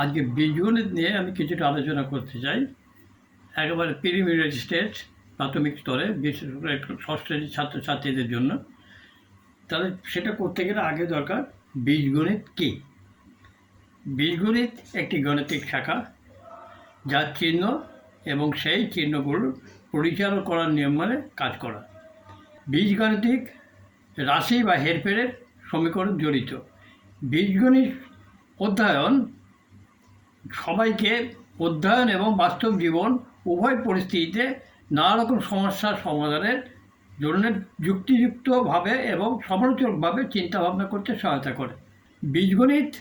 আজকে বীজগণিত নিয়ে আমি কিছুটা আলোচনা করতে চাই। একেবারে প্রিলিমিনারি স্টেজ, প্রাথমিক স্তরে, বিশেষ করে ষষ্ঠ শ্রেণীর ছাত্রছাত্রীদের জন্য। তাহলে সেটা করতে গেলে আগে দরকার বীজগণিত কী। বীজগণিত একটি গাণিতিক শাখা, যার চিহ্ন এবং সেই চিহ্নগুলো পরিচালনা করার নিয়ম মানে কাজ করা। বীজগাণিতিক রাশি বা হেরফেরের সমীকরণ জড়িত। বীজগণিত অধ্যয়ন সবাইকে অধ্যয়ন এবং বাস্তব জীবন উভয় পরিস্থিতিতে নানা রকম সমস্যার সমাধানের জন্য যুক্তিযুক্তভাবে এবং সমালোচকভাবে চিন্তাভাবনা করতে সহায়তা করে। বীজগণিত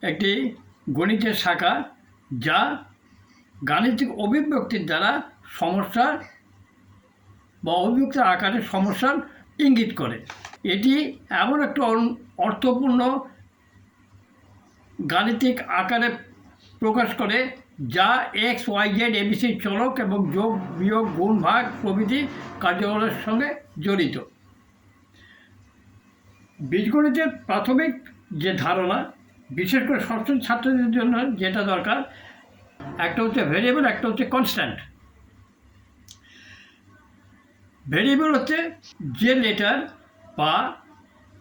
একটি গণিতের শাখা যা গাণিতিক অভিব্যক্তির দ্বারা সমস্যার বা অভিব্যক্তির আকারে সমস্যার ইঙ্গিত করে। এটি এমন একটা অর্থপূর্ণ গাণিতিক আকারে প্রকাশ করে যা এক্স ওয়াই জেড এবিসি চলক এবং যোগ বিয়োগ গুণ ভাগ প্রভৃতি কার্যকলাপের সঙ্গে জড়িত। বীজগণিতের প্রাথমিক যে ধারণা, বিশেষ করে ষষ্ঠ ছাত্রদের জন্য যেটা দরকার, একটা হচ্ছে ভেরিয়েবল, একটা হচ্ছে কনস্ট্যান্ট। ভেরিয়েবল হচ্ছে যে লেটার বা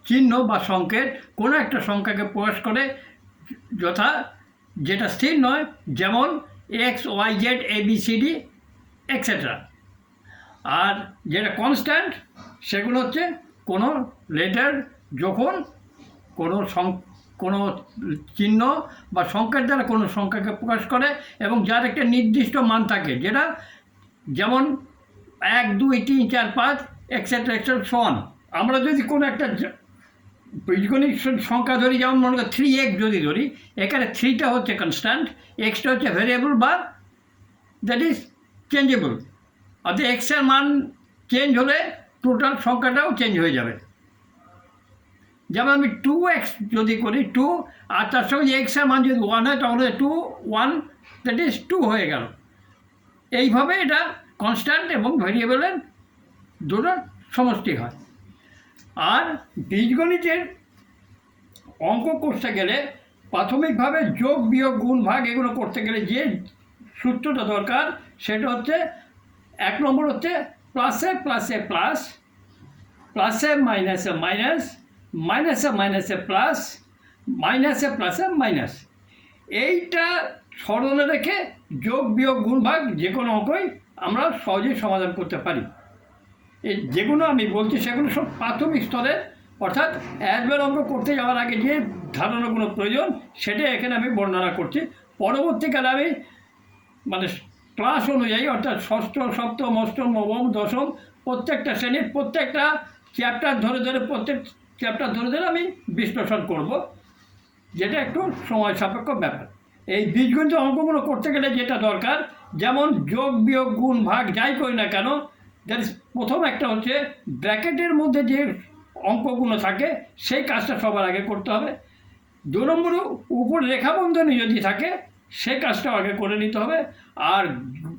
চিহ্ন বা সংকেত কোনো একটা সংখ্যাকে প্রকাশ করে, যথা যেটা স্থির নয়, যেমন x y z a b c d etcetera. আর যেটা কনস্ট্যান্ট, সেগুলো হচ্ছে কোনো লেটার যখন কোনো চিহ্ন বা সংখ্যার দ্বারা কোনো সংখ্যাকে প্রকাশ করে এবং যার একটা নির্দিষ্ট মান থাকে, যেটা যেমন 1 2 3 4 5 এক্সেট্রা এক্সেট্রা সমান। আমরা যদি কোনো একটা বীজগণিত সংখ্যা ধরি, যেমন মনে করি 3x যদি ধরি, এখানে 3টা হচ্ছে কনস্ট্যান্ট, এক্সটা হচ্ছে ভেরিয়েবল বা দ্যাট ইজ চেঞ্জেবল। অর্থাৎ এক্সের মান চেঞ্জ হলে টোটাল সংখ্যাটাও চেঞ্জ হয়ে যাবে। যেমন আমি 2x যদি করি 2, আর তার সঙ্গে এক্সের মান যদি 1 হয়, তাহলে 2 1 দ্যাট ইজ 2 হয়ে গেল। এইভাবে এটা কনস্ট্যান্ট এবং ভেরিয়েবলের দুটোর সমষ্টি হয়। আর বীজগণিতের অঙ্ক করতে গেলে প্রাথমিকভাবে যোগ বিয়োগ গুণ ভাগ এগুলো করতে গেলে যে সূত্রটা দরকার, সেটা হচ্ছে 1 নম্বর হচ্ছে প্লাসে প্লাসে প্লাস, প্লাসে মাইনাসে মাইনাস, মাইনাসে মাইনাসে প্লাস, মাইনাসে প্লাসে মাইনাস। এইটা স্মরণে রেখে যোগ বিয়োগ গুণ ভাগ যে কোনো অঙ্কই আমরা সহজেই সমাধান করতে পারি। এই যেগুলো আমি বলছি সেগুলো সব প্রাথমিক স্তরে, অর্থাৎ অ্যালজেব্রা অঙ্ক করতে যাওয়ার আগে যে ধারণাগুলো প্রয়োজন সেটাই এখানে আমি বর্ণনা করছি। পরবর্তীকালে আমি মানে ক্লাস অনুযায়ী, অর্থাৎ ষষ্ঠ সপ্তম অষ্টম নবম দশম প্রত্যেকটা শ্রেণীর প্রত্যেকটা চ্যাপ্টার ধরে ধরে আমি বিশ্লেষণ করব, যেটা একটু সময় সাপেক্ষ ব্যাপার। এই বীজগণিত অঙ্কগুলো করতে গেলে যেটা দরকার, যেমন যোগ বিয়োগ গুণ ভাগ যাই করি না কেন, প্রথম একটা হচ্ছে ব্র্যাকেটের মধ্যে যে অঙ্কগুলো থাকে সেই কাজটা সবার আগে করতে হবে। 2 নম্বরে উপর রেখাবন্ধনী যদি থাকে সেই কাজটাও আগে করে নিতে হবে। আর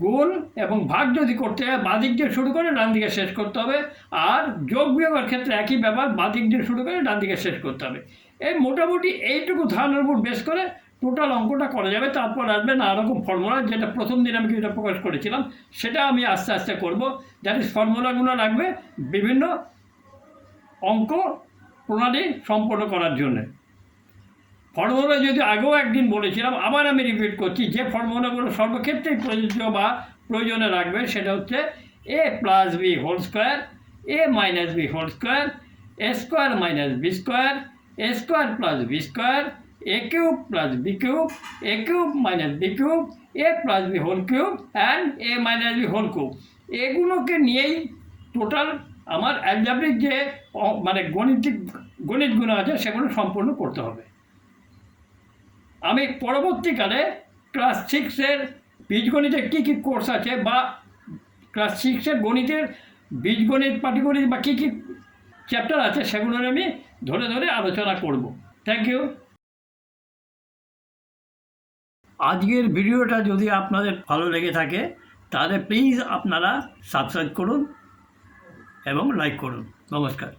গুণ এবং ভাগ যদি করতে হয়, বাদিক দিয়ে শুরু করে ডান দিকে শেষ করতে হবে। আর যোগ বিয়োগের ক্ষেত্রে একই ব্যাপার, বাদিক দিয়ে শুরু করে ডান দিকে শেষ করতে হবে। এই মোটামুটি এইটুকু ধারণার উপর বেশ করে টোটাল অঙ্কটা করা যাবে। তারপর আসবে নানা রকম ফর্মুলা, যেটা প্রথম দিন আমি যেটা প্রকাশ করেছিলাম সেটা আমি আস্তে আস্তে করব। যাতে ফর্মুলাগুলো লাগবে বিভিন্ন অঙ্ক প্রণালী সম্পন্ন করার জন্যে। ফর্মুলা যদি আগেও একদিন বলেছিলাম, আবার আমি রিপিট করছি, যে ফর্মুলাগুলো সর্বক্ষেত্রেই প্রযোজ্য বা প্রয়োজনে রাখবে সেটা হচ্ছে a plus B whole square, a minus B whole square, a square minus B square, a square plus B square, a cube plus B cube, a cube minus B cube, a plus B whole cube and a minus B whole cube. এগুলোকে নিয়েই total আমার algebraic যে মানে গণিতগুলো আছে সেগুলো সম্পূর্ণ করতে হবে। আমি পরবর্তীকালে ক্লাস 6-এর বীজগণিতের কী কী কোর্স আছে, বা ক্লাস 6-এর গণিতের বীজগণিত পাটিগণিত বা কী কী চ্যাপ্টার আছে সেগুলো আমি ধরে ধরে আলোচনা করব। Thank you. আজকের ভিডিওটা যদি আপনাদের ভালো লেগে থাকে তাহলে প্লিজ আপনারা সাবস্ক্রাইব করুন এবং লাইক করুন। নমস্কার।